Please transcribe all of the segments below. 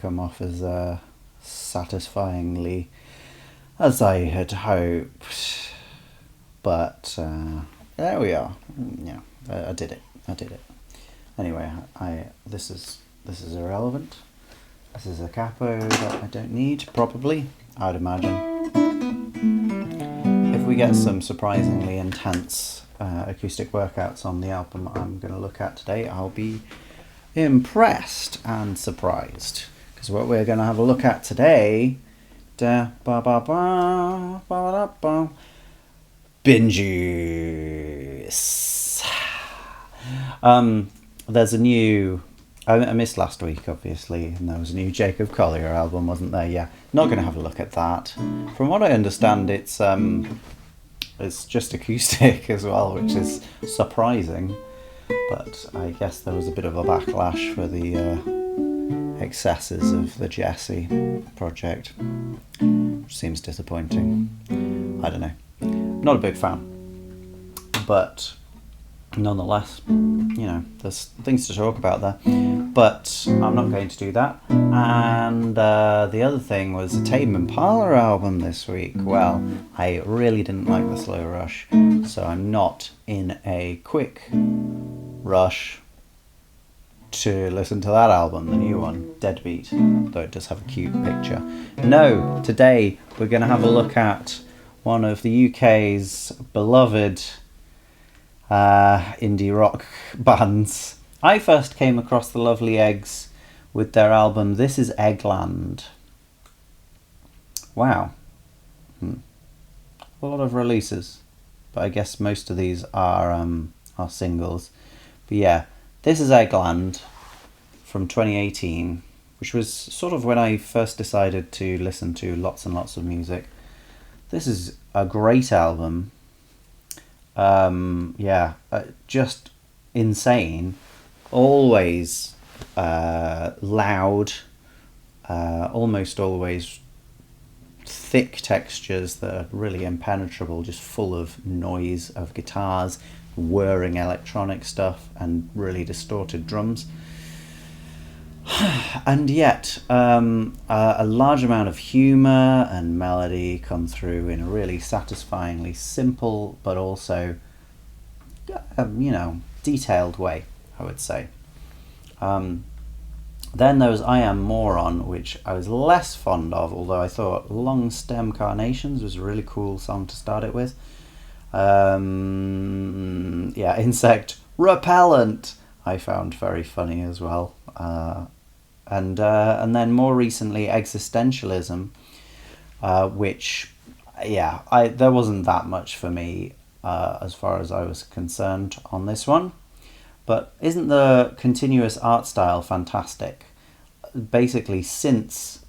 come off as satisfyingly as I had hoped. But there we are. Yeah, I did it. Anyway, this is irrelevant. This is a capo that I don't need, probably, I'd imagine. If we get some surprisingly intense acoustic workouts on the album I'm going to look at today, I'll be impressed and surprised. Because what we're going to have a look at today... Binges. There's a new... I missed last week, obviously, and there was a new Jacob Collier album, wasn't there? Yeah, not going to have a look at that. From what I understand, it's just acoustic as well, which is surprising. But I guess there was a bit of a backlash for the excesses of the Jesse project, which seems disappointing. I don't know. Not a big fan. But nonetheless, there's things to talk about there. But I'm not going to do that. And the other thing was a Tame Impala album this week. Well, I really didn't like the Slow Rush, so I'm not in a quick rush to listen to that album, the new one, Deadbeat, though it does have a cute picture. No, today we're going to have a look at one of the UK's beloved indie rock bands. I first came across the Lovely Eggs with their album This Is Eggland. Wow. A lot of releases, but I guess most of these are singles. But yeah, This Is Eggland from 2018, which was sort of when I first decided to listen to lots and lots of music. This is a great album. Just insane. Always loud, almost always thick textures that are really impenetrable, just full of noise of guitars, whirring electronic stuff, and really distorted drums. And yet, a large amount of humour and melody come through in a really satisfyingly simple, but also, detailed way, I would say. Then there was I Am Moron, which I was less fond of, although I thought Long Stem Carnations was a really cool song to start it with. Insect Repellent I found very funny as well. And then more recently Existentialism, which there wasn't that much for me as far as I was concerned on this one. But isn't the continuous art style fantastic? Basically, since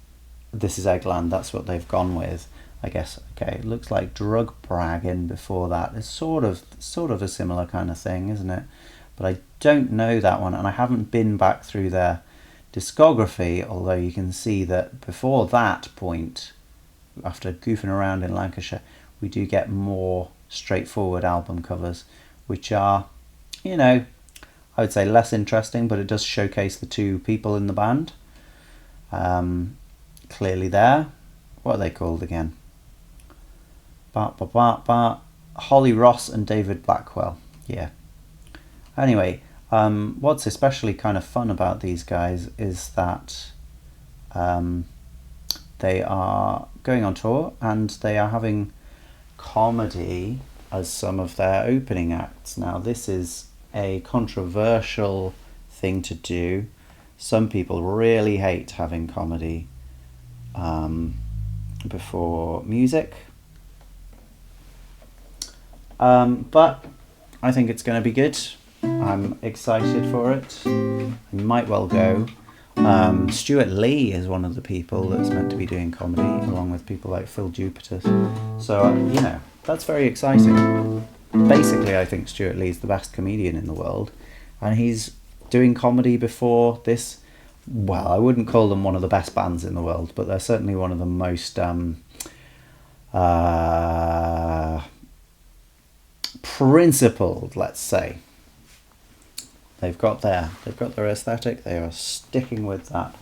This Is Eggland, that's what they've gone with, I guess. Okay, it looks like Drug Bragging before that. It's sort of a similar kind of thing, isn't it? But I don't know that one, and I haven't been back through their discography, although you can see that before that point, after goofing around in Lancashire, we do get more straightforward album covers, which are, I would say less interesting, but it does showcase the two people in the band. Clearly there. What are they called again? Holly Ross and David Blackwell. Yeah. Anyway, what's especially kind of fun about these guys is that they are going on tour and they are having comedy as some of their opening acts. Now, this is a controversial thing to do. Some people really hate having comedy before music. But I think it's going to be good. I'm excited for it. I might well go. Stuart Lee is one of the people that's meant to be doing comedy, along with people like Phil Jupiter. So, that's very exciting. Basically, I think Stuart Lee's the best comedian in the world, and he's doing comedy before this. Well, I wouldn't call them one of the best bands in the world, but they're certainly one of the most principled, let's say. They've got their aesthetic. They are sticking with that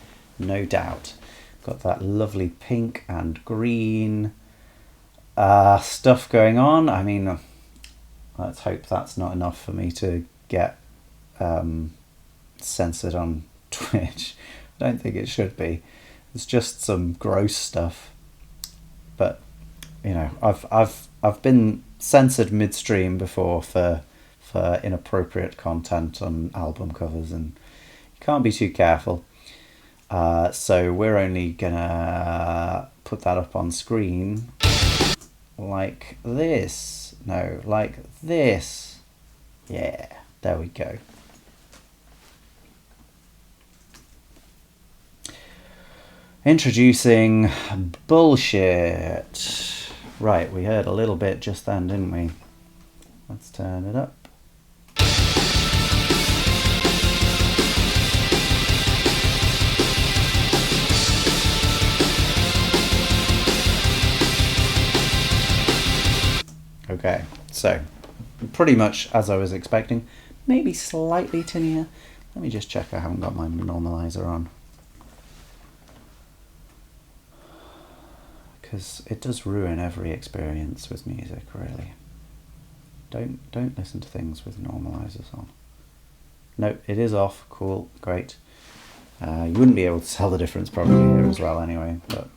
no doubt. Got that lovely pink and green stuff going on. I mean, let's hope that's not enough for me to get censored on Twitch. I don't think it should be. It's just some gross stuff. But you know, I've been censored midstream before for inappropriate content on album covers, and you can't be too careful. So we're only gonna put that up on screen like this. No, like this. Yeah, there we go. Introducing bullshit. Right, we heard a little bit just then, didn't we? Let's turn it up. Okay, so pretty much as I was expecting, maybe slightly tinier. Let me just check I haven't got my normalizer on, because it does ruin every experience with music, really. Don't listen to things with normalizers on. No, it is off. Cool, great. You wouldn't be able to tell the difference probably here as well anyway, but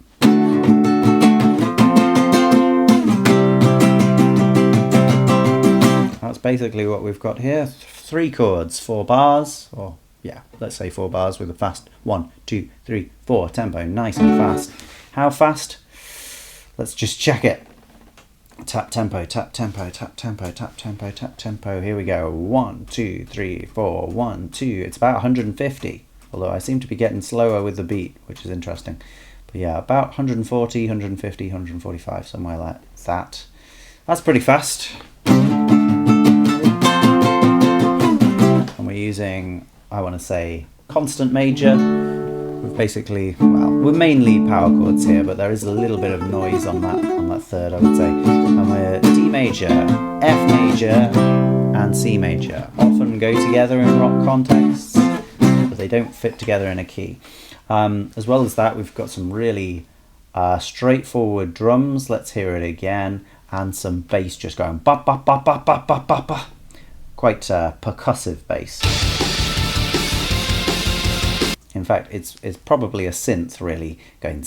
that's basically what we've got here. 3 chords, 4 bars, or yeah, let's say 4 bars with a fast 1, 2, 3, 4 tempo, nice and fast. How fast? Let's just check it. Tap tempo, tap tempo, tap tempo, tap tempo, tap tempo. Here we go. 1, 2, 3, 4, 1, 2. It's about 150, although I seem to be getting slower with the beat, which is interesting. But yeah, about 140, 150, 145, somewhere like that. That's pretty fast. And we're using, I want to say, constant major. We've basically, well, we're mainly power chords here, but there is a little bit of noise on that third, I would say. And we're D major, F major, and C major. Often go together in rock contexts, but they don't fit together in a key. As well as that, we've got some really straightforward drums. Let's hear it again, and some bass just going ba ba ba ba ba ba ba ba. Quite percussive bass. In fact, it's probably a synth, really, going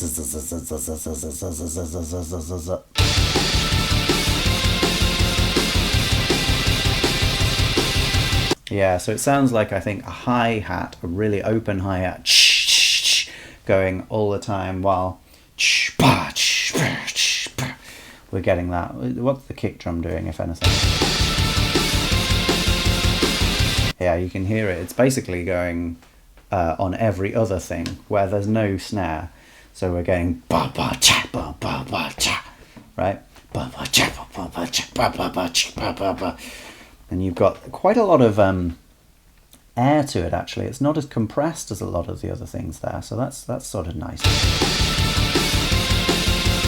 yeah, so it sounds like, I think, a hi-hat, a really open hi-hat, going all the time while we're getting that. What's the kick drum doing, if anything? Yeah, you can hear it. It's basically going on every other thing where there's no snare. So we're getting ba ba cha ba ba ba cha, right? Ba ba cha ba ba ba cha ba ba ba cha ba ba ba. And you've got quite a lot of air to it, actually. It's not as compressed as a lot of the other things there, so that's sort of nice.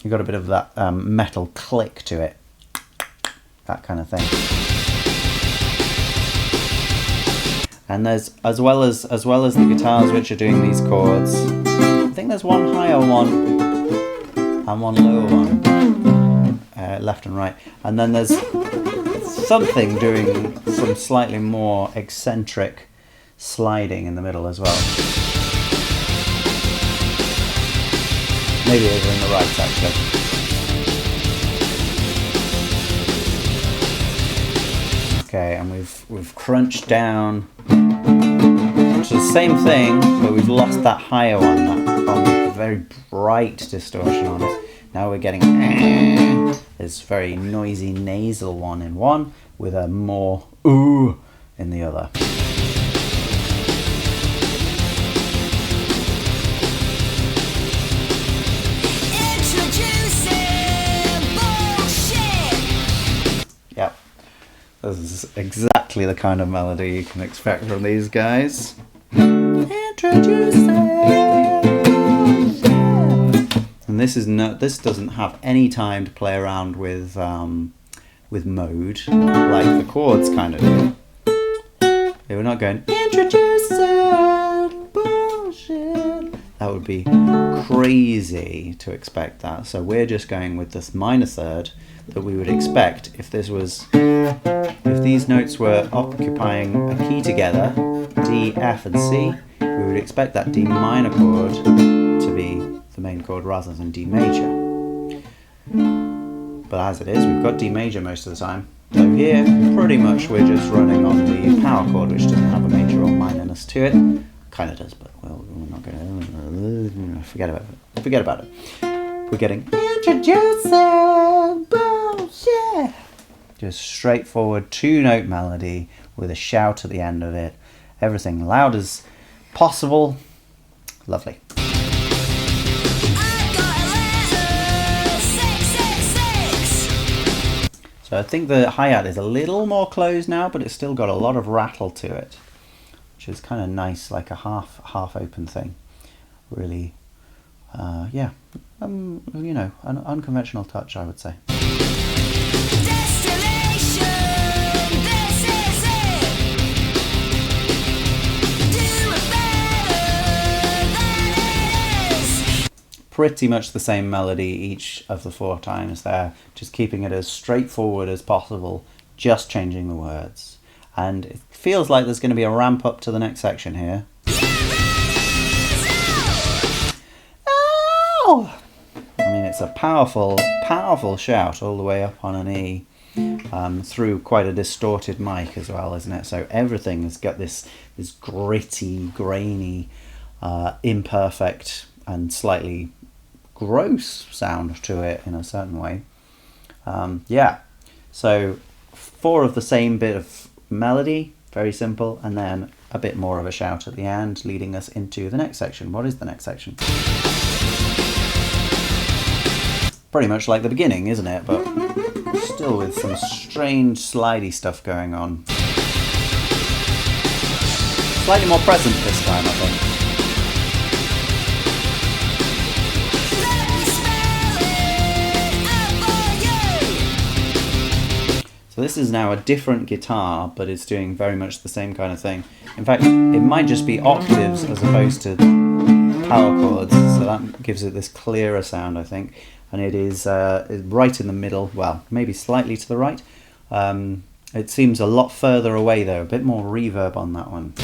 You've got a bit of that metal click to it, that kind of thing. And there's, as well as the guitars which are doing these chords, I think there's one higher one and one lower one, left and right. And then there's something doing some slightly more eccentric sliding in the middle as well. Maybe over in the right, actually. Okay, and we've crunched down to the same thing, but we've lost that higher one, that very bright distortion on it. Now we're getting this very noisy nasal one in one, with a more ooh in the other. Yep, this is exactly the kind of melody you can expect from these guys. Introducing. And this doesn't have any time to play around with mode like the chords kind of do. They were not going introducing bullshit. That would be crazy to expect that. So we're just going with this minor third that we would expect if these notes were occupying a key together, D, F and C, we would expect that D minor chord to be the main chord rather than D major. But as it is, we've got D major most of the time. So here, pretty much we're just running on the power chord, which doesn't have a major or minorness to it. Kind of does, but well, we're not going to forget about it. Forget about it. We're getting introducing bullshit. Just straightforward 2-note melody with a shout at the end of it. Everything loud as possible. Lovely. So I think the hi-hat is a little more closed now, but it's still got a lot of rattle to it, which is kind of nice, like a half open thing. Really, yeah, you know, an unconventional touch, I would say. Pretty much the same melody each of the 4 times there, just keeping it as straightforward as possible, just changing the words. And it feels like there's going to be a ramp up to the next section here. Ow! I mean, it's a powerful, powerful shout all the way up on an E, through quite a distorted mic as well, isn't it? So everything's got this gritty, grainy, imperfect and slightly gross sound to it in a certain way. Yeah, so 4 of the same bit of melody, very simple, and then a bit more of a shout at the end, leading us into the next section. What is the next section? Pretty much like the beginning, isn't it? But still with some strange slidey stuff going on. Slightly more present this time, I think. So this is now a different guitar, but it's doing very much the same kind of thing. In fact, it might just be octaves as opposed to power chords, so that gives it this clearer sound, I think. And it is right in the middle, well, maybe slightly to the right. It seems a lot further away though, a bit more reverb on that one.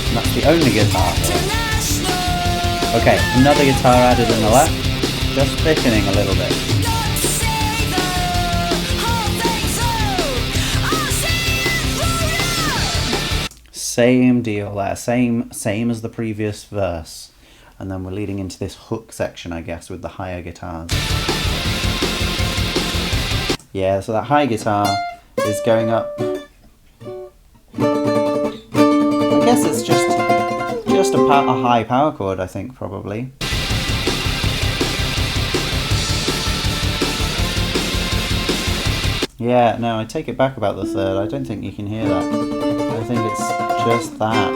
And that's the only guitar here. Okay, another guitar added on the left. Just thickening a little bit. Same deal there, same as the previous verse. And then we're leading into this hook section, I guess, with the higher guitars. Yeah, so that high guitar is going up. I guess it's just a high power chord, I think, probably. Yeah, no, I take it back about the third. I don't think you can hear that. I think it's just that.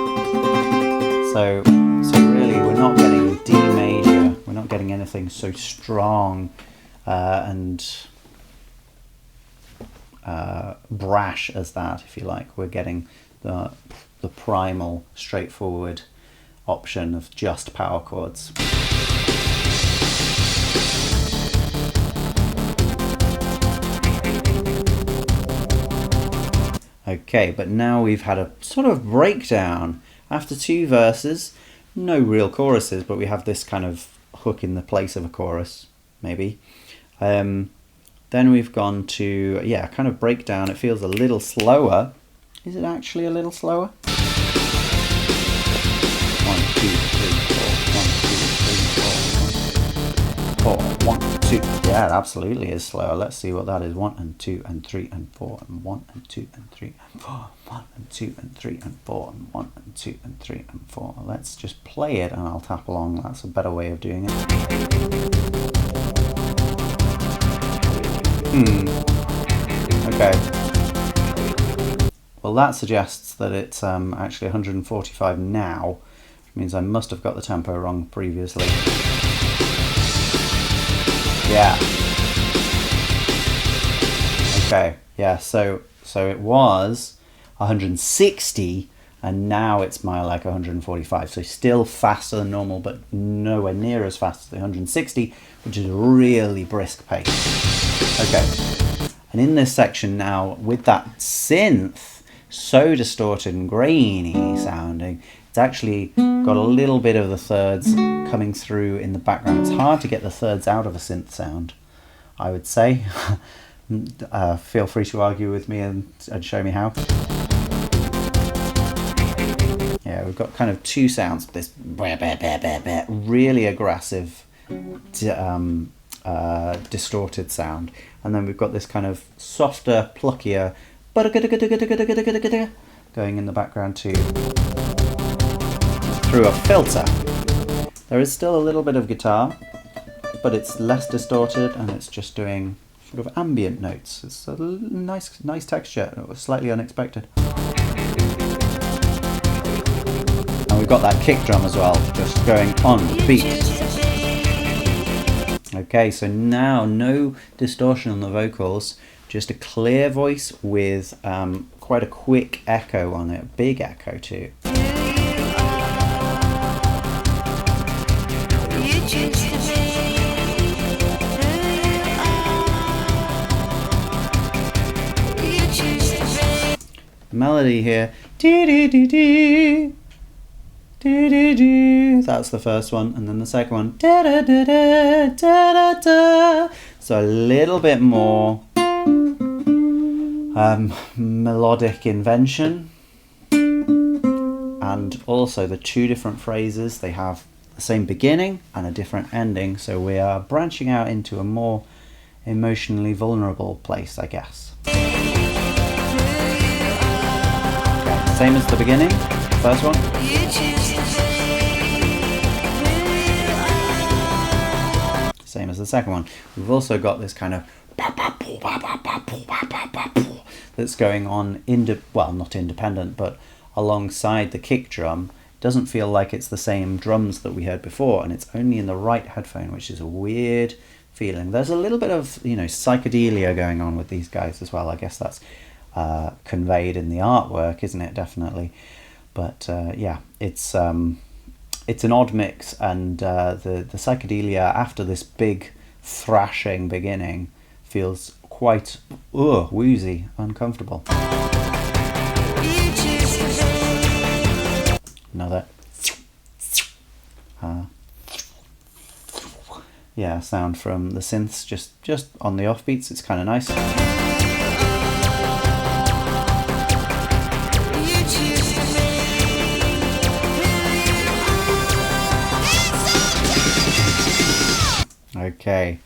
So really, we're not getting D major. We're not getting anything so strong and brash as that, if you like. We're getting the primal, straightforward option of just power chords. Okay, but now we've had a sort of breakdown. After 2 verses, no real choruses, but we have this kind of hook in the place of a chorus, maybe. Then we've gone to, yeah, kind of breakdown. It feels a little slower. Is it actually a little slower? 1, 2, 3, 4. 1, 2, 3, 4. 1, 2. Yeah, it absolutely is slower. Let's see what that is. 1 and 2 and 3 and 4 and 1 and 2 and 3 and 4. 1 and 2 and 3 and 4 and 1 and 2 and 3 and 4. Let's just play it and I'll tap along. That's a better way of doing it. Okay. Well, that suggests that it's actually 145 now, which means I must have got the tempo wrong previously. Yeah. Okay. Yeah. So it was 160, and now it's more like 145. So still faster than normal, but nowhere near as fast as the 160, which is a really brisk pace. Okay, and in this section now, with that synth so distorted and grainy sounding, it's actually got a little bit of the thirds coming through in the background. It's hard to get the thirds out of a synth sound, I would say. Feel free to argue with me and show me how. Yeah, we've got kind of two sounds. This really aggressive, distorted sound, and then we've got this kind of softer, pluckier going in the background too, through a filter. There is still a little bit of guitar, but it's less distorted, and it's just doing sort of ambient notes. It's a nice texture. It was slightly unexpected. And we've got that kick drum as well, just going on the beat. Okay, so now no distortion on the vocals, just a clear voice with quite a quick echo on it, big echo too. Melody here, dee-dee-dee-dee, dee-dee-dee. That's the first one, and then the second one, da-da-da-da, da-da-da. So a little bit more melodic invention, and also the two different phrases, they have the same beginning and a different ending, so we are branching out into a more emotionally vulnerable place, I guess. Okay, same as the beginning, first one. Same as the second one. We've also got this kind of that's going on, well, not independent, but alongside the kick drum. It doesn't feel like it's the same drums that we heard before, and it's only in the right headphone, which is a weird feeling. There's a little bit of, psychedelia going on with these guys as well. I guess that's conveyed in the artwork, isn't it? Definitely. But yeah, it's an odd mix, and the psychedelia after this big thrashing beginning feels quite woozy, uncomfortable. Another sound from the synths, just on the offbeats. It's kind of nice. Okay,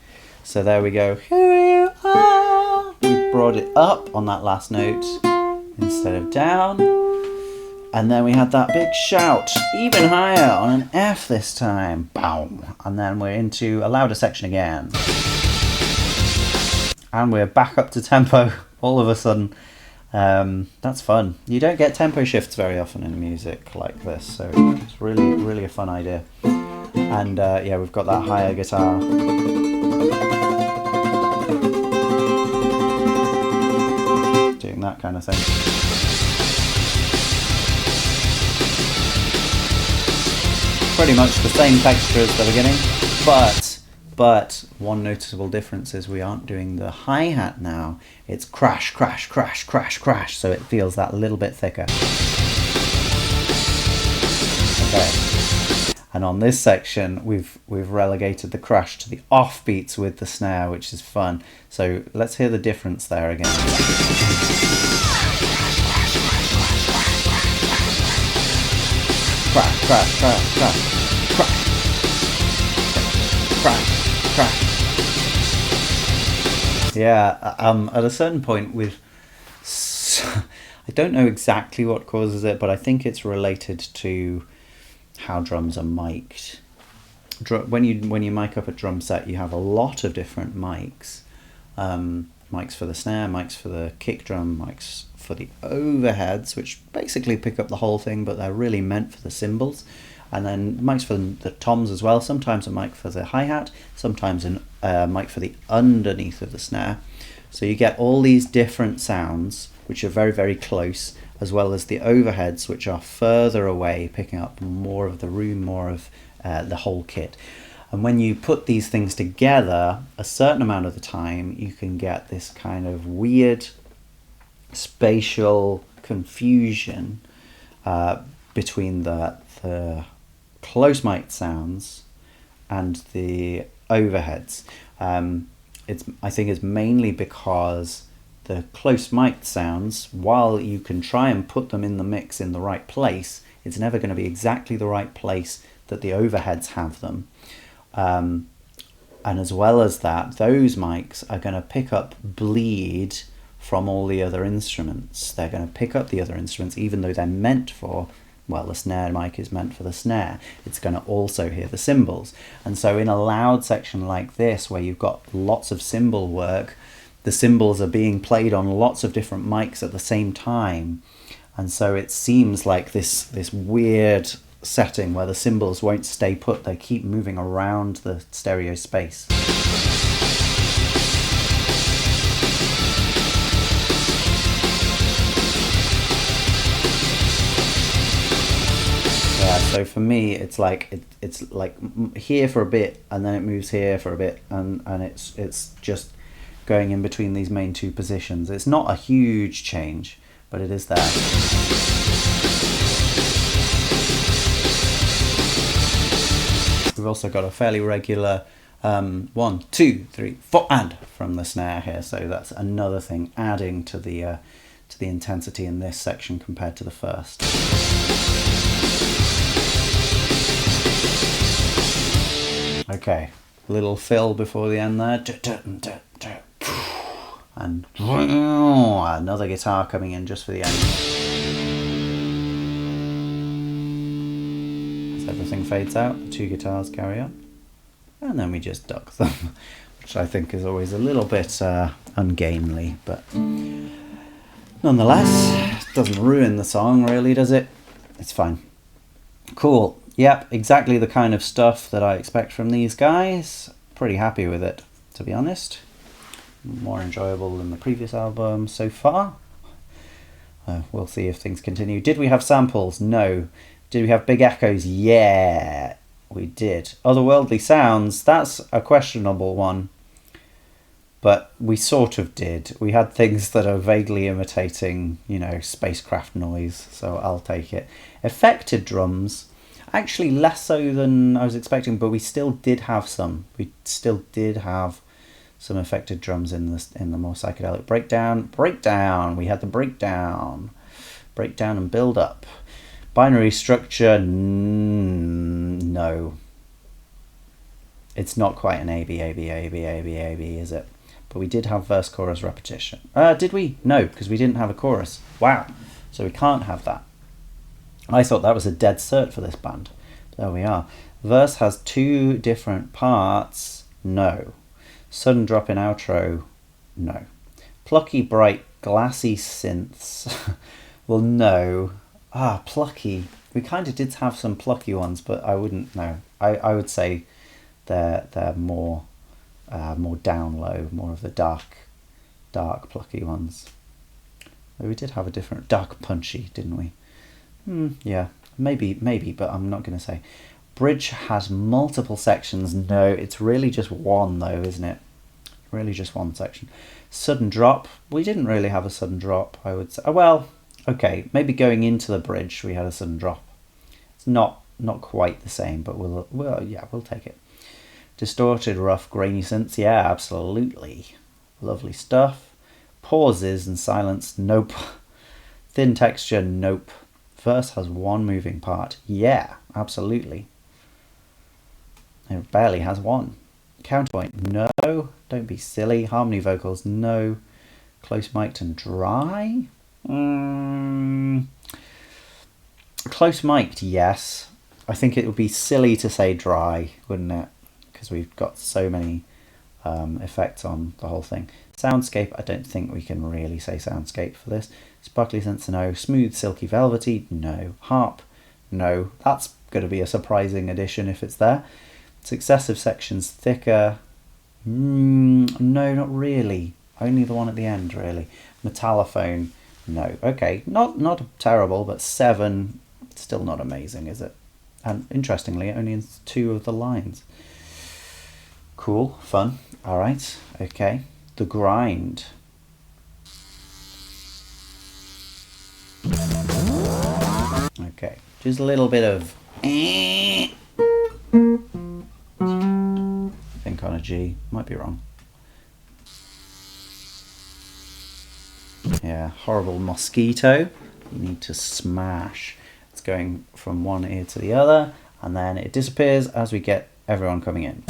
so there we go. Here you are. We brought it up on that last note instead of down. And then we had that big shout, even higher on an F this time. Boom. And then we're into a louder section again. And we're back up to tempo all of a sudden. That's fun. You don't get tempo shifts very often in music like this, so it's really, really a fun idea. And yeah, we've got that higher guitar. Doing that kind of thing. Pretty much the same texture as the beginning, but one noticeable difference is we aren't doing the hi-hat now. It's crash, crash, crash, crash, crash, so it feels that little bit thicker. Okay. And on this section, we've relegated the crash to the offbeats with the snare, which is fun. So let's hear the difference there again. Crash, crash, crash, crash, crash, crash, crash. Yeah, at a certain point I don't know exactly what causes it, but I think it's related to how drums are mic'd. When you mic up a drum set, you have a lot of different mics. Mics for the snare, mics for the kick drum, mics for the overheads, which basically pick up the whole thing, but they're really meant for the cymbals. And then mics for the toms as well. Sometimes a mic for the hi-hat, sometimes a mic for the underneath of the snare. So you get all these different sounds, which are very, very close, as well as the overheads, which are further away, picking up more of the room, more of the whole kit. And when you put these things together, a certain amount of the time, you can get this kind of weird spatial confusion between the close mic sounds and the overheads. I think it's mainly because the close mic sounds, while you can try and put them in the mix in the right place, it's never going to be exactly the right place that the overheads have them. And as well as that, those mics are going to pick up bleed from all the other instruments. They're going to pick up the other instruments, even though they're meant for, well, the snare mic is meant for the snare. It's going to also hear the cymbals. And so in a loud section like this, where you've got lots of cymbal work, the cymbals are being played on lots of different mics at the same time. And so it seems like this weird setting where the cymbals won't stay put. They keep moving around the stereo space. Yeah, so for me, it's like here for a bit, and then it moves here for a bit, and it's just going in between these main two positions. It's not a huge change, but it is there. We've also got a fairly regular 1, 2, 3, 4 and from the snare here, so that's another thing adding to the intensity in this section compared to the first. Okay, little fill before the end there, and another guitar coming in just for the end. As everything fades out, the two guitars carry on, and then we just duck them, which I think is always a little bit ungainly, but nonetheless, doesn't ruin the song really, does it? It's fine. Cool. Yep, exactly the kind of stuff that I expect from these guys. Pretty happy with it, to be honest. More enjoyable than the previous album so far. We'll see if things continue. Did we have samples? No. Did we have big echoes? Yeah, we did. Otherworldly sounds, that's a questionable one. But we sort of did. We had things that are vaguely imitating, spacecraft noise, so I'll take it. Affected drums, actually less so than I was expecting, but we still did have some. We still did have some affected drums in the more psychedelic breakdown. We had the breakdown and build up. Binary structure, no. It's not quite an A B, is it? But we did have verse chorus repetition. Did we? No, because we didn't have a chorus. Wow. So we can't have that. I thought that was a dead cert for this band. There we are. Verse has 2 different parts. No. Sudden drop in outro. No. Plucky, bright, glassy synths. Well, no. Plucky. We kind of did have some plucky ones, but I wouldn't know. I would say they're more down low, more of the dark plucky ones. We did have a different dark punchy, didn't we? Yeah, maybe, but I'm not going to say. Bridge has multiple sections. No, it's really just one though, isn't it? Really just one section. Sudden drop. We didn't really have a sudden drop, I would say. Well, okay, maybe going into the bridge we had a sudden drop. It's not quite the same, but we'll take it. Distorted, rough, grainy synths. Yeah, absolutely. Lovely stuff. Pauses and silence. Nope. Thin texture. Nope. Verse has 1 moving part. Yeah, absolutely. It barely has 1. Counterpoint. No. Don't be silly. Harmony vocals. No. Close mic'd and dry. Close mic'd, yes. I think it would be silly to say dry, wouldn't it? Because we've got so many effects on the whole thing. Soundscape, I don't think we can really say soundscape for this. Sparkly synths, no. Smooth, silky, velvety, no. Harp, no. That's going to be a surprising addition if it's there. Successive sections, thicker. No, not really. Only the one at the end, really. Metallophone, No. Okay, not terrible, but 7, still not amazing, is it? And interestingly, only in 2 of the lines. Cool, fun. All right, okay. The grind. Okay, just a little bit of I think on a G, might be wrong. Yeah, horrible mosquito. You need to smash. It's going from one ear to the other, and then it disappears as we get everyone coming in.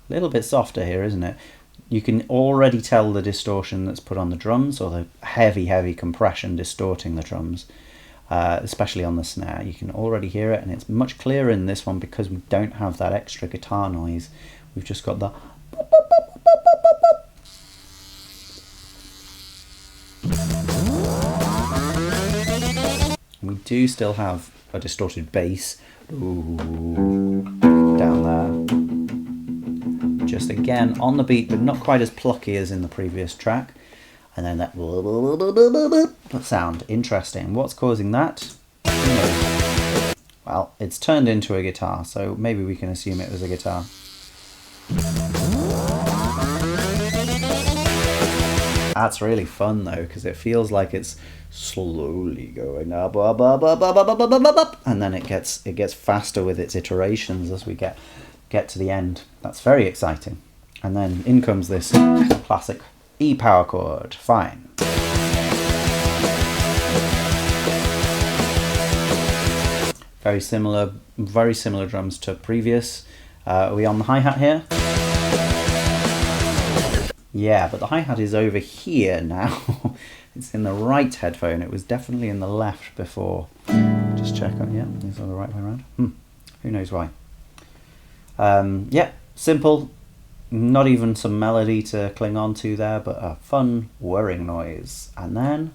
A little bit softer here, isn't it? You can already tell the distortion that's put on the drums, or the heavy compression distorting the drums, especially on the snare. You can already hear it, and it's much clearer in this one because we don't have that extra guitar noise. We've just got the we do still have a distorted bass. Ooh, down there. Just again on the beat, but not quite as plucky as in the previous track. And then that sound. Interesting. What's causing that? Well, it's turned into a guitar, so maybe we can assume it was a guitar. That's really fun though, because it feels like it's slowly going up, and then it gets faster with its iterations as we get to the end. That's very exciting. And then in comes this classic E power chord. Fine. Very similar drums to previous. Are we on the hi-hat here? Yeah, but the hi-hat is over here now. It's in the right headphone. It was definitely in the left before. Just check on, yeah, it's on the right way around. Who knows why? Yeah, simple. Not even some melody to cling on to there, but a fun whirring noise. And then...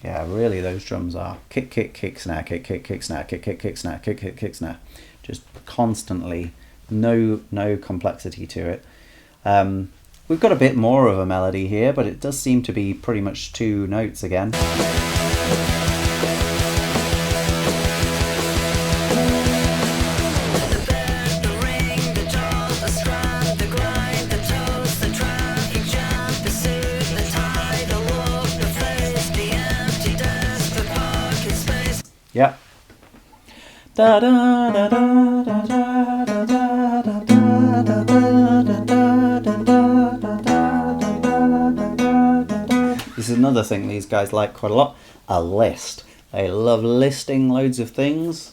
yeah, really those drums are kick, kick, kick, snare, kick, kick, kick, snare, kick, kick, kick, snare, kick, kick, kick, snare. Just constantly, no complexity to it. We've got a bit more of a melody here, but it does seem to be pretty much 2 notes again. Yep. Da da da da da da da da da. This is another thing these guys like quite a lot, a list. They love listing loads of things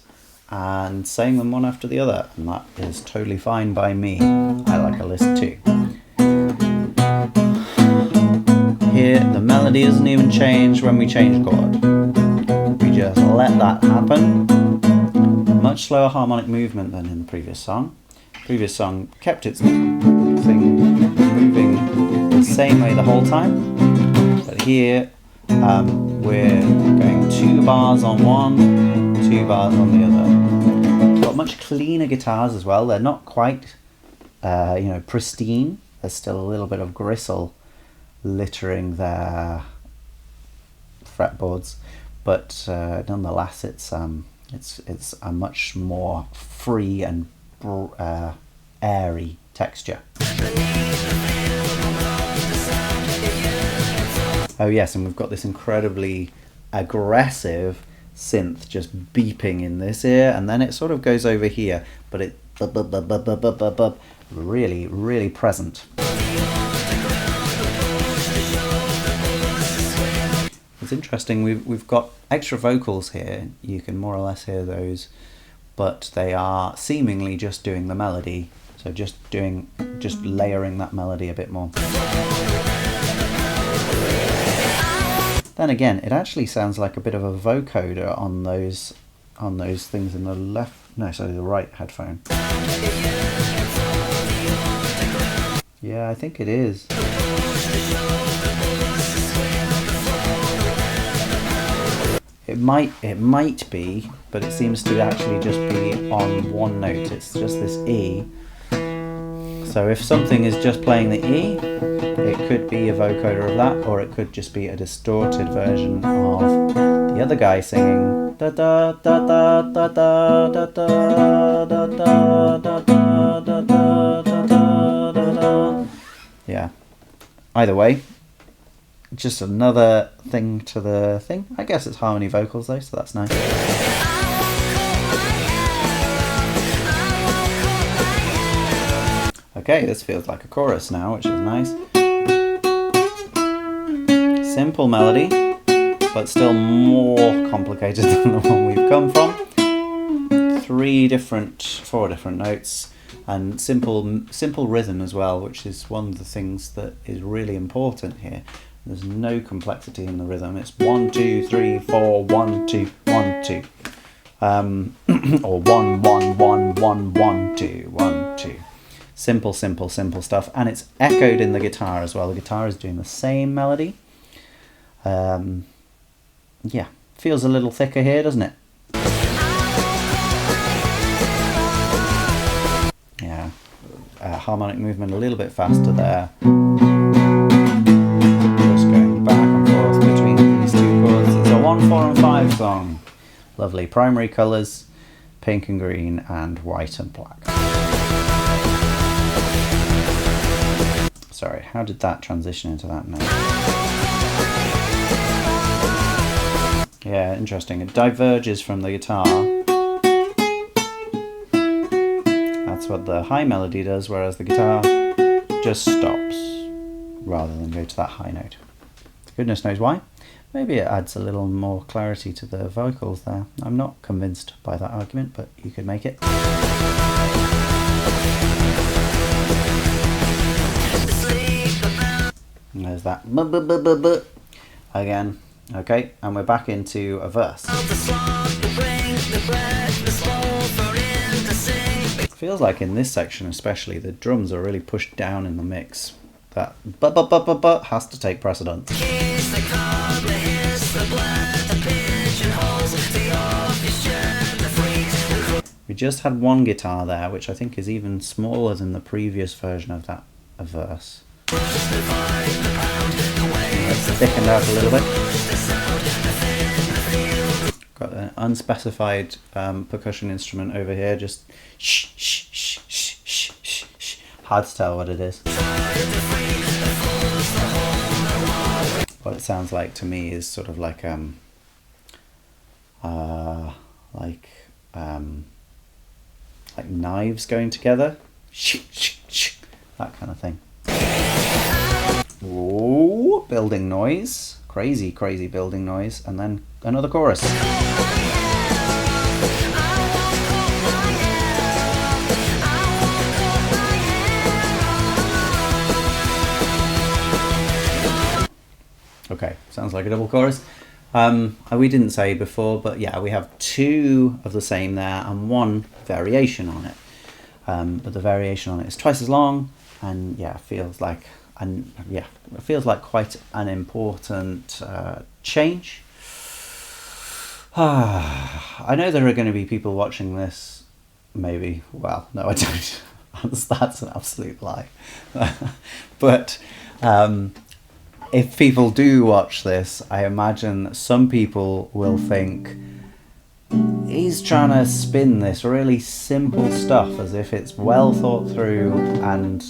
and saying them one after the other, and that is totally fine by me. I like a list too. Here the melody doesn't even change when we change chord. We just let that happen. Much slower harmonic movement than in the previous song. Previous song kept its thing moving the same way the whole time, but here we're going 2 bars on one, 2 bars on the other. Got much cleaner guitars as well. They're not quite pristine. There's still a little bit of gristle littering their fretboards, but nonetheless it's a much more free and airy texture. Oh yes, and we've got this incredibly aggressive synth just beeping in this ear, and then it sort of goes over here, but it really present. It's interesting, we've got extra vocals here. You can more or less hear those, but they are seemingly just doing the melody, so just layering that melody a bit more. Then again, it actually sounds like a bit of a vocoder on those things in the the right headphone. Yeah, I think it is. It might be, but it seems to actually just be on one note. It's just this E, So if something is just playing the E, it could be a vocoder of that, or it could just be a distorted version of the other guy singing da da da da da da da da da da da da da da. Yeah. Either way, just another thing to the thing. I guess it's harmony vocals though, so that's nice. Okay, this feels like a chorus now, which is nice. Simple melody, but still more complicated than the one we've come from. 4 different notes, and simple rhythm as well, which is one of the things that is really important here. There's no complexity in the rhythm. It's 1 2 3 4 1 2 1 2, or 1 1 1 1 1 2 1 2. Simple stuff, and it's echoed in the guitar as well. The guitar is doing the same melody. Yeah, feels a little thicker here, doesn't it? Yeah, harmonic movement a little bit faster there. Just going back and forth between these two chords. It's a 1 4 and 5 song. Lovely primary colours, pink and green and white and black. Sorry, how did that transition into that note? Yeah, interesting. It diverges from the guitar. That's what the high melody does, whereas the guitar just stops rather than go to that high note. Goodness knows why. Maybe it adds a little more clarity to the vocals there. I'm not convinced by that argument, but you could make it. And there's that again. Okay, and we're back into a verse. Feels like in this section especially, the drums are really pushed down in the mix. That but has to take precedence. We just had one guitar there, which I think is even smaller than the previous version of that verse. It's thickened out a little bit. Got an unspecified percussion instrument over here, just shh, shh, shh, shh, shh, shh, shh. Hard to tell what it is. What it sounds like to me is sort of like knives going together, shh, shh, shh, that kind of thing. Ooh, building noise, crazy building noise, and then another chorus. Okay, sounds like a double chorus. We didn't say before, but yeah, we have 2 of the same there and 1 variation on it. But the variation on it is twice as long, and yeah, feels like quite an important change. I know there are going to be people watching this, maybe. Well, no, I don't. That's an absolute lie. But if people do watch this, I imagine some people will think he's trying to spin this really simple stuff as if it's well thought through and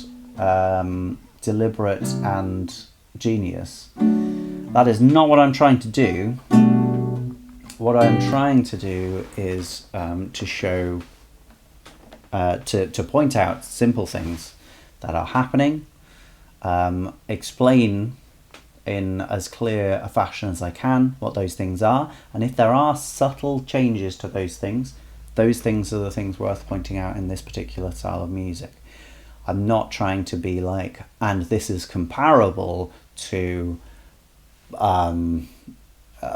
deliberate and genius. That is not what I'm trying to do. What I'm trying to do is to show, to point out simple things that are happening, explain in as clear a fashion as I can what those things are, and if there are subtle changes to those things are the things worth pointing out in this particular style of music. I'm not trying to be like, and this is comparable to,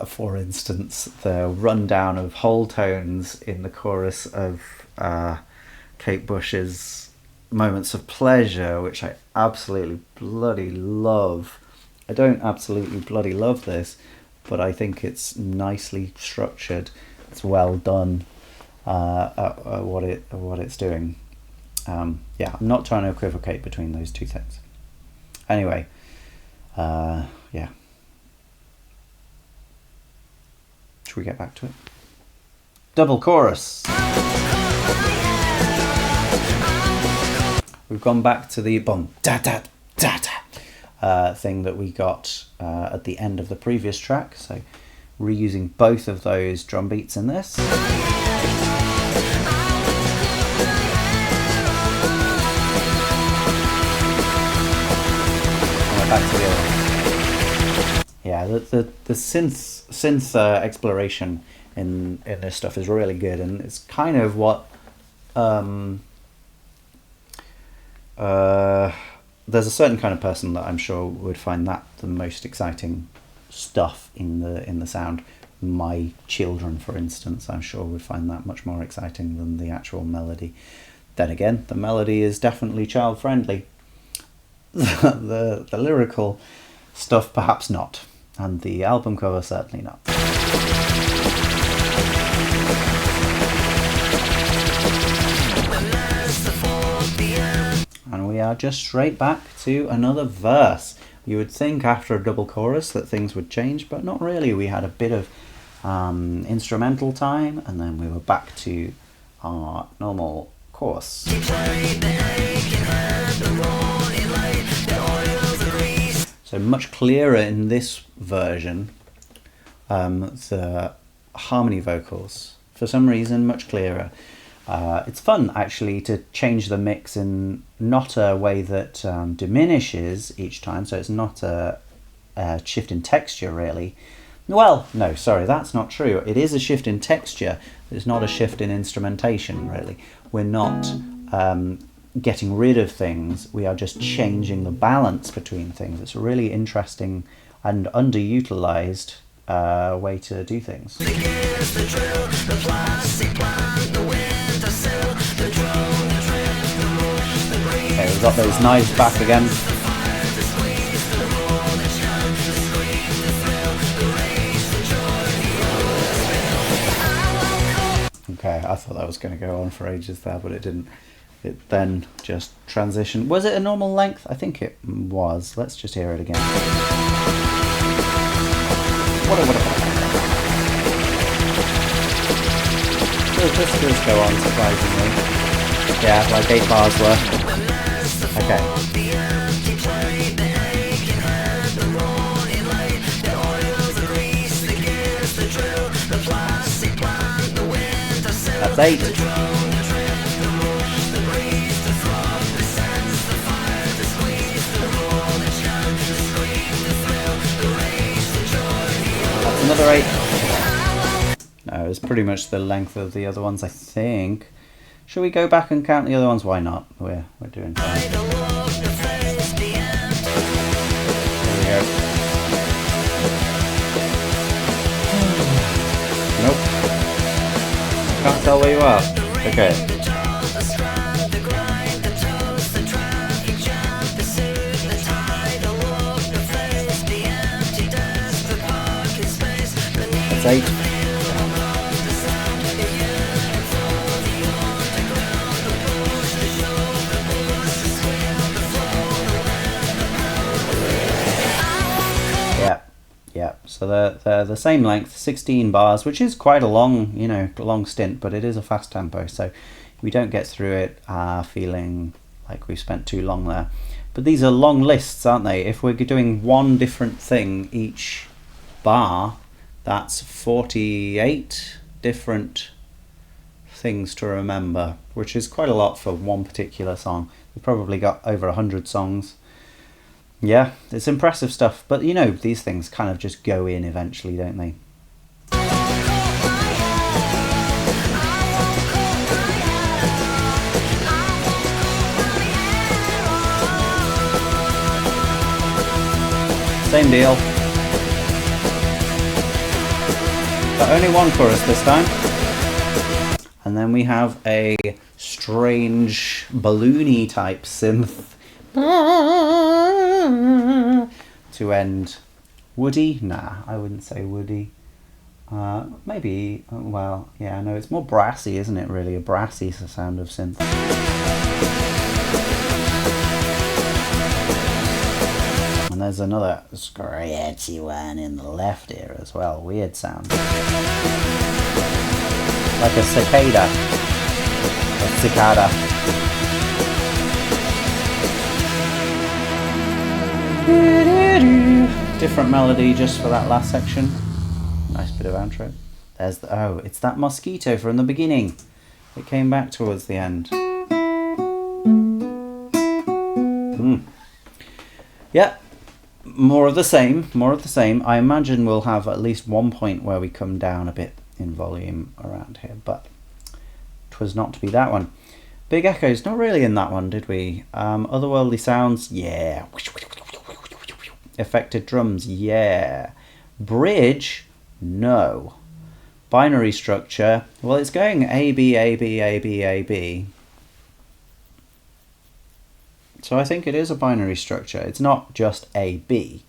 for instance, the rundown of whole tones in the chorus of Kate Bush's Moments of Pleasure, which I absolutely bloody love. I don't absolutely bloody love this, but I think it's nicely structured. It's well done at what it's doing. Yeah, I'm not trying to equivocate between those two things. Anyway, yeah. Should we get back to it? Double chorus. We've gone back to the bum da da da da thing that we got at the end of the previous track. So reusing both of those drum beats in this. Back to the other. Yeah, the synth exploration in this stuff is really good, and it's kind of what there's a certain kind of person that I'm sure would find that the most exciting stuff in the sound. My children, for instance, I'm sure would find that much more exciting than the actual melody. Then again, the melody is definitely child friendly. the lyrical stuff perhaps not, and the album cover certainly not. And we are just straight back to another verse. You would think after a double chorus that things would change, but not really. We had a bit of instrumental time, and then we were back to our normal chorus. So much clearer in this version, the harmony vocals, for some reason, much clearer. It's fun actually to change the mix in not a way that diminishes each time, so it's not a shift in texture really. Well, no, sorry, that's not true. It is a shift in texture, but it's not a shift in instrumentation really. We're not getting rid of things, we are just changing the balance between things. It's a really interesting and underutilized way to do things. Okay, we've got those knives back again. Okay, I thought that was going to go on for ages there, but it didn't. It then just transitioned. Was it a normal length? I think it was. Let's just hear it again. This does go on surprisingly. Yeah, like 8 bars worth. Okay. That's 8. Another 8. No, it's pretty much the length of the other ones, I think. Should we go back and count the other ones? Why not? We're doing fine. There we go. Nope. Can't tell where you are. Okay. That's 8. Yeah, so they're the same length, 16 bars, which is quite a long, long stint, but it is a fast tempo, so we don't get through it feeling like we spent too long there. But these are long lists, aren't they? If we're doing one different thing each bar, that's 48 different things to remember, which is quite a lot for one particular song. We've probably got over 100 songs. Yeah, it's impressive stuff, but these things kind of just go in eventually, don't they? Same deal. But only one chorus this time. And then we have a strange balloony type synth to end. Woody? Nah, I wouldn't say woody. Maybe, well, yeah, no, it's more brassy, isn't it, really? A brassy sound of synth. And there's another scratchy one in the left ear as well. Weird sound. Like a cicada. A cicada. Different melody just for that last section. Nice bit of outro. There's the, oh, it's that mosquito from the beginning. It came back towards the end. Yeah, more of the same, more of the same. I imagine we'll have at least one point where we come down a bit in volume around here, but 'twas not to be that one. Big echoes, not really in that one, did we? Otherworldly sounds, yeah. Affected drums, yeah. Bridge, no. Binary structure, well, it's going A, B, A, B, A, B, A, B. So I think it is a binary structure. It's not just A, B.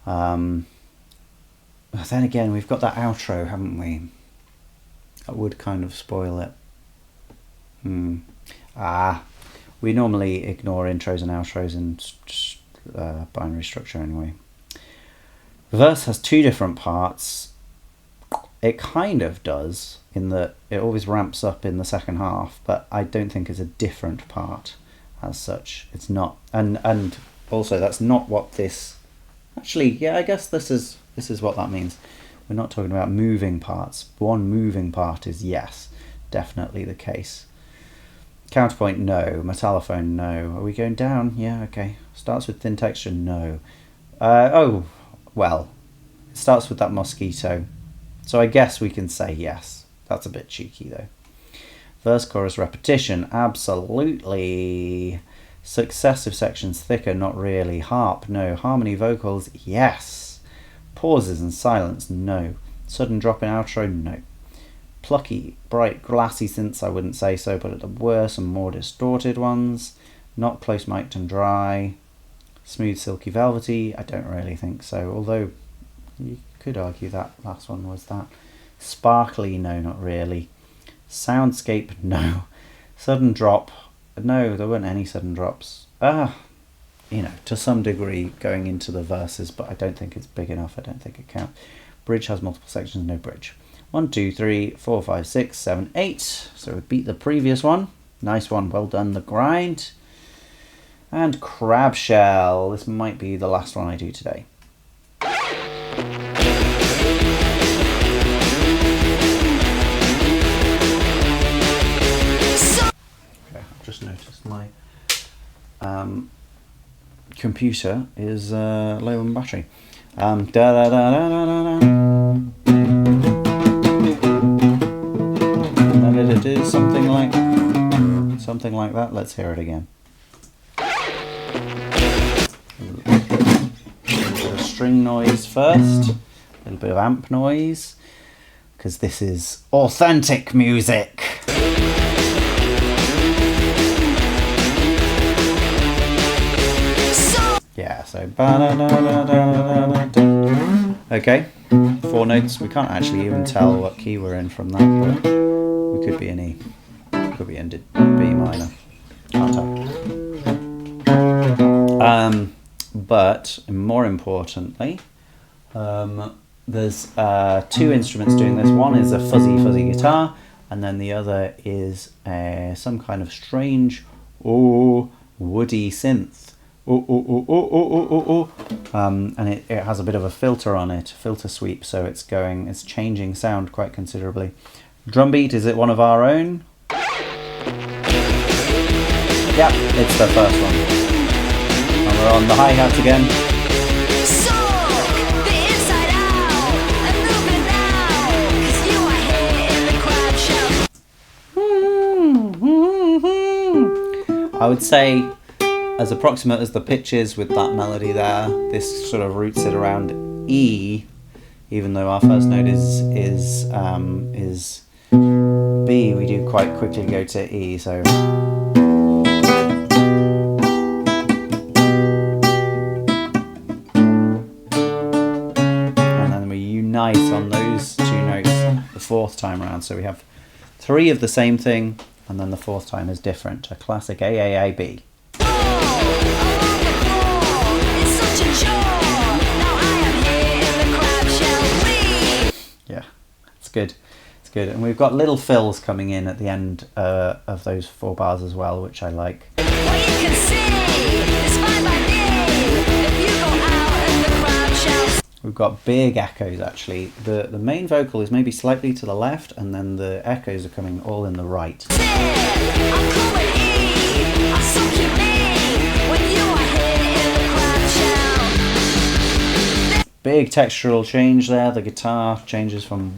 Then again, we've got that outro, haven't we? That would kind of spoil it. We normally ignore intros and outros in binary structure anyway. Verse has two different parts. It kind of does, in that it always ramps up in the second half, but I don't think it's a different part as such. It's not, and also that's not what this. Actually, yeah, I guess this is what that means. We're not talking about moving parts. One moving part is yes, definitely the case. Counterpoint, no. Metallophone, no. Are we going down? Yeah, okay. Starts with thin texture, no. Oh, well, it starts with that mosquito. So I guess we can say yes. That's a bit cheeky though. Verse, chorus, repetition, absolutely. Successive sections, thicker, not really. Harp, no. Harmony, vocals, yes. Pauses and silence, no. Sudden drop in outro, no. Plucky, bright, glassy synths, I wouldn't say so, but at the worse and more distorted ones. Not close mic'd and dry. Smooth, silky, velvety, I don't really think so, although you could argue that last one was that. Sparkly, no, not really. Soundscape, no. Sudden drop, no, there weren't any sudden drops. You know, to some degree going into the verses, but I don't think it's big enough, I don't think it counts. Bridge has multiple sections, no bridge. 1, 2, 3, 4, 5, 6, 7, 8. So we beat the previous one. Nice one, well done, the grind. And crab shell. This might be the last one I do today. Okay, I've just noticed my computer is low on battery. It is something like that. Let's hear it again. A little bit of string noise first, a little bit of amp noise, because this is authentic music. Yeah, so okay, 4 notes. We can't actually even tell what key we're in from that, but we could be in E, could be in B minor, can't tell. But more importantly, there's 2 instruments doing this. One is a fuzzy guitar, and then the other is some kind of strange woody synth. And it has a bit of a filter on it, filter sweep, so it's changing sound quite considerably. Drum beat, is it one of our own? Yep, it's the first one. And we're on the hi-hat again. I would say, as approximate as the pitch is with that melody there, this sort of roots it around E, even though our first note is B, we do quite quickly go to E, so. And then we unite on those 2 notes the 4th time around, so we have 3 of the same thing, and then the fourth time is different. A classic AAAB. Yeah, it's good. It's good. And we've got little fills coming in at the end of those 4 bars as well, which I like. We've got big echoes actually. The main vocal is maybe slightly to the left, and then the echoes are coming all in the right. Big textural change there. The guitar changes from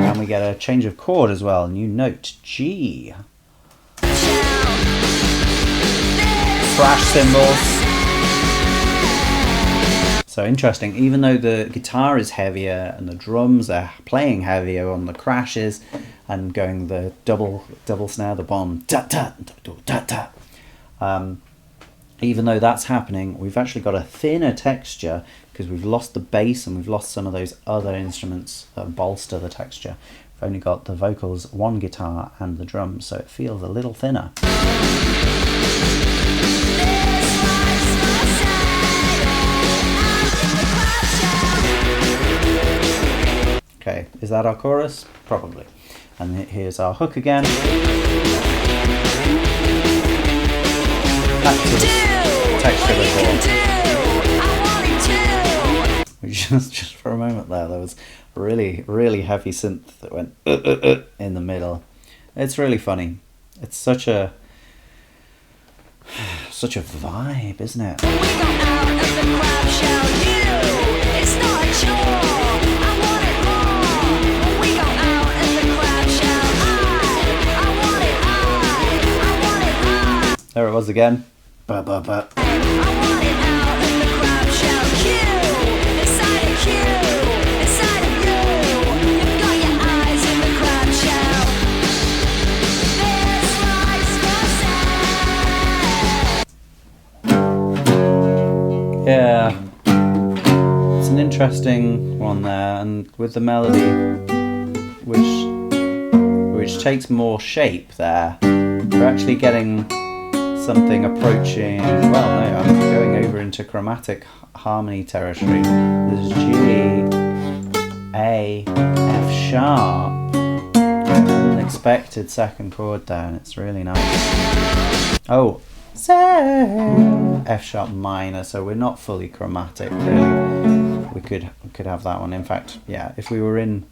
and we get a change of chord as well. New note G. Crash cymbals. So interesting, even though the guitar is heavier and the drums are playing heavier on the crashes and going the double snare, the bomb, even though that's happening, we've actually got a thinner texture because we've lost the bass and we've lost some of those other instruments that bolster the texture. We've only got the vocals, one guitar and the drums, so it feels a little thinner. Okay, is that our chorus? Probably. And here's our hook again. Back to the texture before. Just for a moment there was really heavy synth that went in the middle. It's really funny. It's such a vibe, isn't it? We go out of the crowd, shout you. It's not a chore. I want it more. We go out of the crowd, shout I want it I. There it was again. I want it out of the crowd, shout Q. Inside of Q. Inside of you. You've got your eyes in the crowd, shout. This life's for sale. Yeah, it's an interesting one there, and with the melody, which takes more shape there, we're actually getting something approaching. Well, no, I'm going over into chromatic harmony territory. There's G, A, F sharp, unexpected second chord there, and it's really nice. Oh. F sharp minor, so we're not fully chromatic really. We could have that one. In fact, yeah, if we were in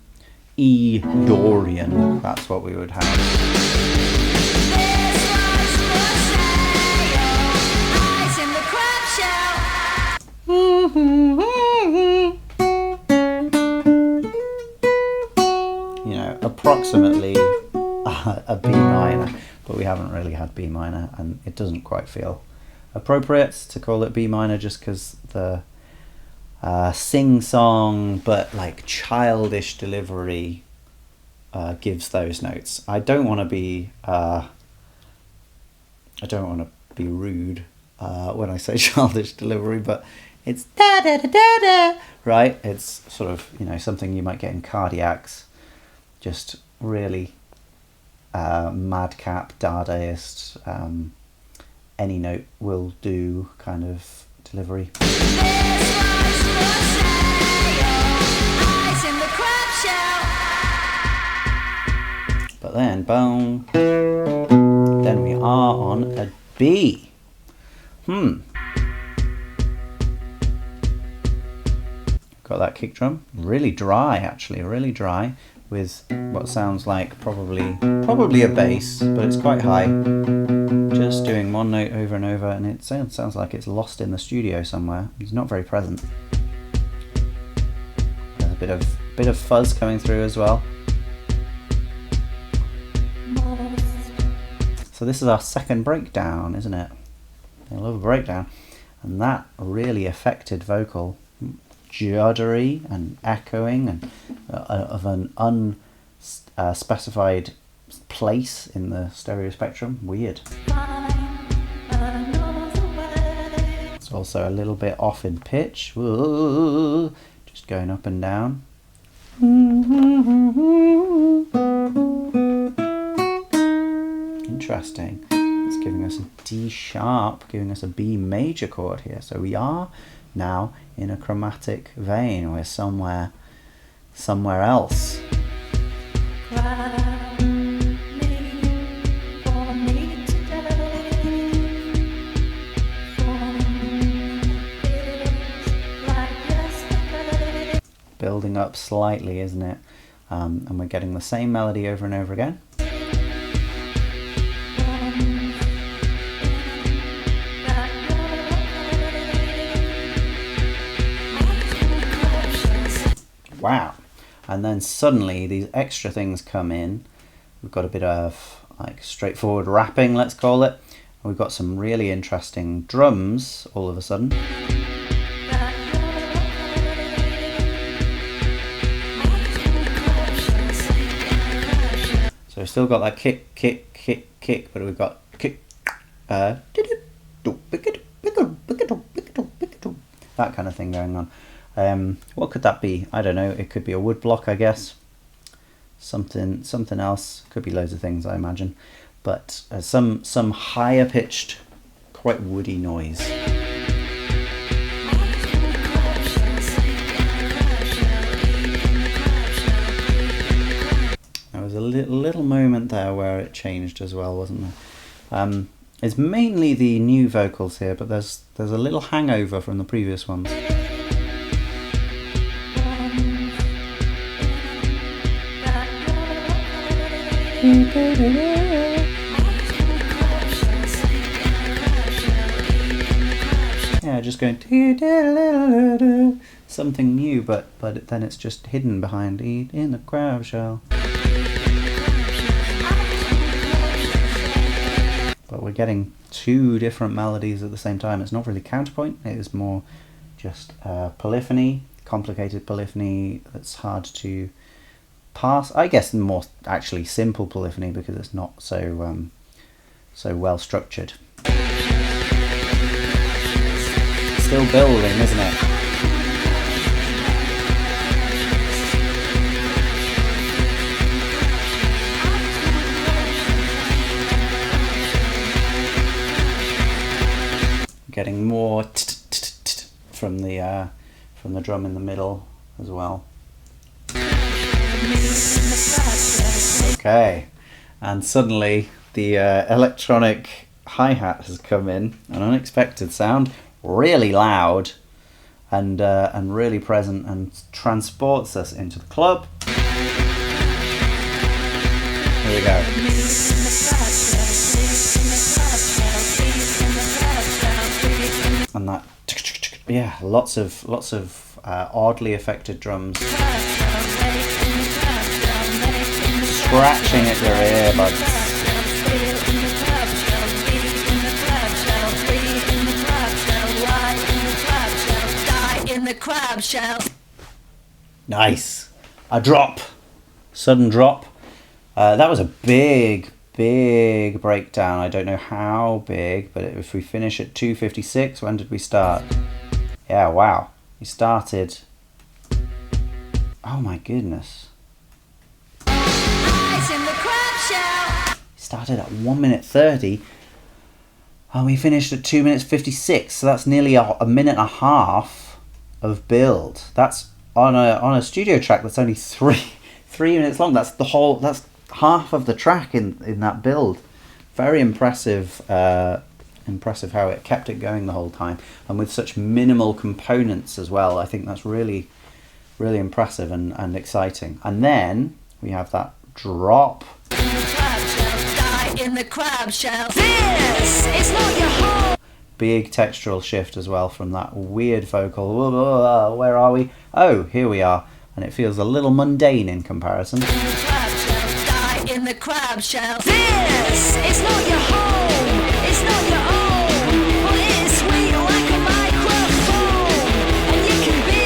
E Dorian, that's what we would have. You know, approximately a B minor. But we haven't really had B minor, and it doesn't quite feel appropriate to call it B minor just because the sing-song but like childish delivery gives those notes. I don't want to be rude when I say childish delivery, but it's da da da da da, right? It's sort of, you know, something you might get in cardiacs, just really madcap, Dadaist, any note will do kind of delivery. But then, boom, then we are on a B. Got that kick drum, really dry actually, really dry, with what sounds like probably a bass, but it's quite high. Just doing one note over and over, and it sounds like it's lost in the studio somewhere. It's not very present. There's a bit of fuzz coming through as well. So this is our second breakdown, isn't it? I love a breakdown, and that really affected vocal. Juddery and echoing and of an unspecified place in the stereo spectrum. Weird. It's also a little bit off in pitch. Whoa, just going up and down. Interesting. It's giving us a D sharp, giving us a B major chord here. So we are now in a chromatic vein. We're somewhere else. Building up slightly, isn't it? And we're getting the same melody over and over again. Wow. And then suddenly these extra things come in. We've got a bit of like straightforward rapping, let's call it. We've got some really interesting drums all of a sudden. So we've still got that kick, kick, kick, kick, but we've got kick, that kind of thing going on. What could that be? I don't know. It could be a wood block, I guess. Something else. Could be loads of things, I imagine. But some higher pitched, quite woody noise. There was a little moment there where it changed as well, wasn't there? It's mainly the new vocals here, but there's a little hangover from the previous ones. Yeah, just going something new, but then it's just hidden behind "Eat in the crab shell." But we're getting two different melodies at the same time. It's not really counterpoint. It is more just polyphony, complicated polyphony that's hard to pass. I guess more actually simple polyphony because it's not so well structured. Still building, isn't it? Getting more from the drum in the middle as well. Okay, and suddenly the electronic hi-hat has come in, an unexpected sound, really loud and really present, and transports us into the club. Here we go. And that, yeah, lots of oddly affected drums. Scratching at your earbuds. Nice. A drop. Sudden drop. That was a big breakdown. I don't know how big, but if we finish at 2:56, when did we start? Yeah, wow. We started... Oh my goodness. Started at 1:30 and we finished at 2:56, so that's nearly a minute and a half of build. That's on a studio track that's only three minutes long. That's half of the track in that build. Very impressive how it kept it going the whole time, and with such minimal components as well. I think that's really impressive and exciting. And then we have that drop. In the crab shell. This is not your home. Big textural shift as well from that weird vocal. Where are we? Oh, here we are. And it feels a little mundane in comparison. In the crab shell, die in the crab shell. This is not your home. It's not your own. Well, it's sweet like a microphone. And you can be,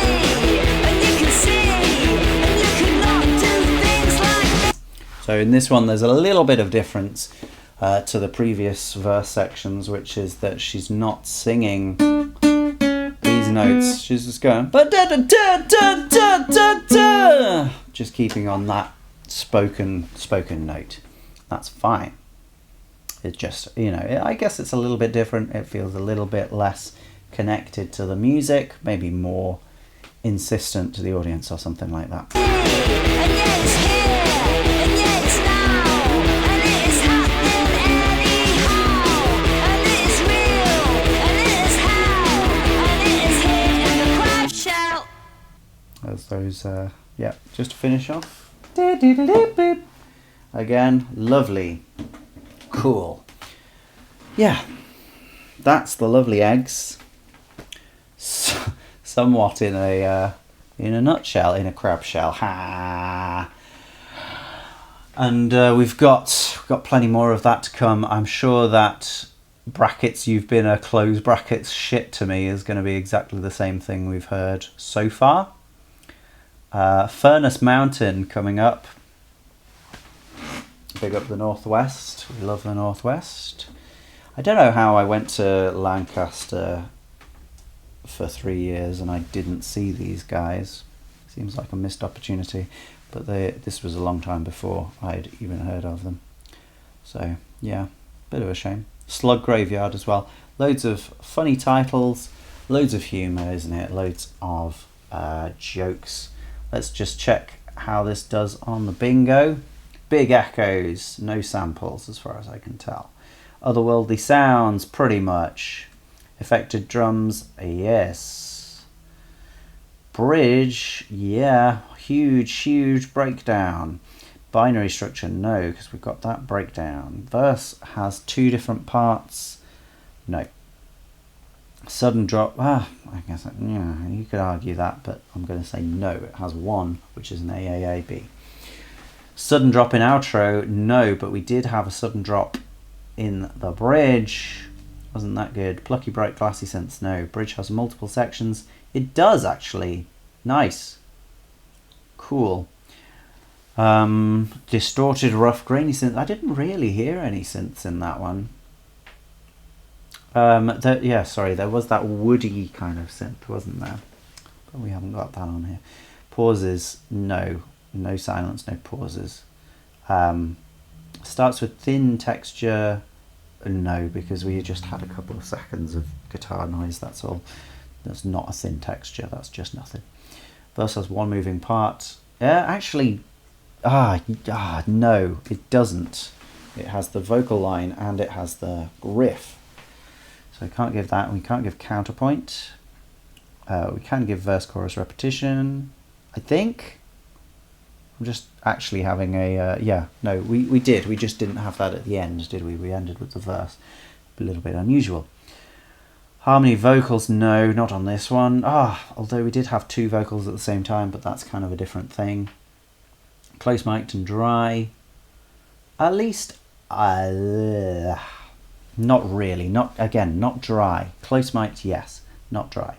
and you can see, and you cannot do things like this. So in this one, there's a little bit of difference to the previous verse sections, which is that she's not singing these these notes. She's just going, ba-da-da-da-da-da-da-da, just keeping on that spoken note. That's fine. It just, you know, I guess it's a little bit different. It feels a little bit less connected to the music, maybe more insistent to the audience or something like that. And yet it's here, and yet it's now, and it is happening anyhow, and it is real, and it is how, and it is here in the crowd shout. As those, yeah, just to finish off. Again, lovely, cool. Yeah, that's the Lovely Eggs. Somewhat in a nutshell, in a crab shell. Ha! And we've got plenty more of that to come. I'm sure that brackets you've been a close brackets shit to me is going to be exactly the same thing we've heard so far. Furnace Mountain coming up. Big up the Northwest. We love the Northwest. I don't know how I went to Lancaster for 3 years and I didn't see these guys. Seems like a missed opportunity, but this was a long time before I'd even heard of them. So yeah, bit of a shame. Slug Graveyard as well. Loads of funny titles, loads of humour, isn't it? Loads of jokes. Let's just check how this does on the bingo. Big echoes, no samples as far as I can tell. Otherworldly sounds, pretty much. Affected drums, yes. Bridge, yeah. Huge breakdown. Binary structure, no, because we've got that breakdown. Verse has 2 different parts, no. Sudden drop, I guess, yeah, you could argue that, but I'm going to say no. It has 1, which is an AAAB. Sudden drop in outro, no, but we did have a sudden drop in the bridge. Wasn't that good? Plucky, bright, glassy synths, no. Bridge has multiple sections. It does, actually. Nice. Cool. Distorted, rough, grainy synth. I didn't really hear any synths in that one. Yeah, sorry, there was that woody kind of synth, wasn't there? But we haven't got that on here. Pauses, no. No silence, no pauses. Starts with thin texture, no, because we just had a couple of seconds of guitar noise, that's all. That's not a thin texture, that's just nothing. Verse has 1 moving part. Actually, no, it doesn't. It has the vocal line and it has the riff. So I can't give that, we can't give counterpoint. We can give verse chorus repetition, I think. I'm just actually having a, we did. We just didn't have that at the end, did we? We ended with the verse. A little bit unusual. Harmony vocals, no, not on this one. Although we did have 2 vocals at the same time, but that's kind of a different thing. Close mic'd and dry. At least, not really. Not dry. Close mic'd, yes. Not dry.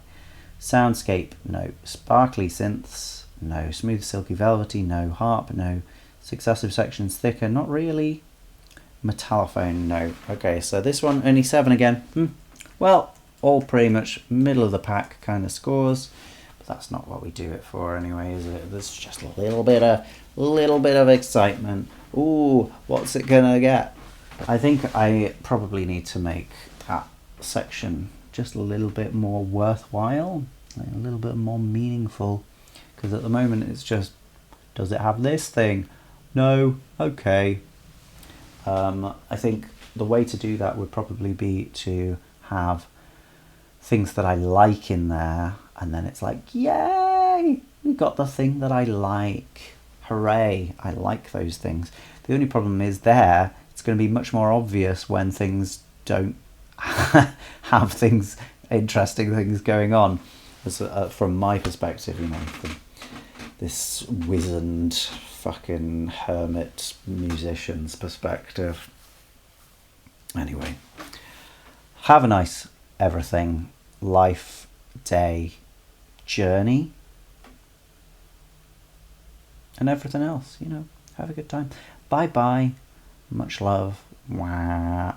Soundscape, no. Sparkly synths, no. Smooth, silky, velvety, no. Harp, no. Successive sections thicker, not really. Metallophone, no. Okay, so this one, only 7 again. Well, all pretty much middle of the pack kind of scores, but that's not what we do it for anyway, is it? There's just a little bit of excitement. Ooh, what's it gonna get? I think I probably need to make that section just a little bit more worthwhile, like a little bit more meaningful, because at the moment it's just, does it have this thing? No. Okay. I think the way to do that would probably be to have things that I like in there, and then it's like, yay, we got the thing that I like. Hooray, I like those things. The only problem is there, it's going to be much more obvious when things don't have things, interesting things going on. As, from my perspective, you know, from this wizened fucking hermit musician's perspective. Anyway, have a nice everything, life, day, journey, and everything else, you know. Have a good time. Bye bye. Much love. Wah.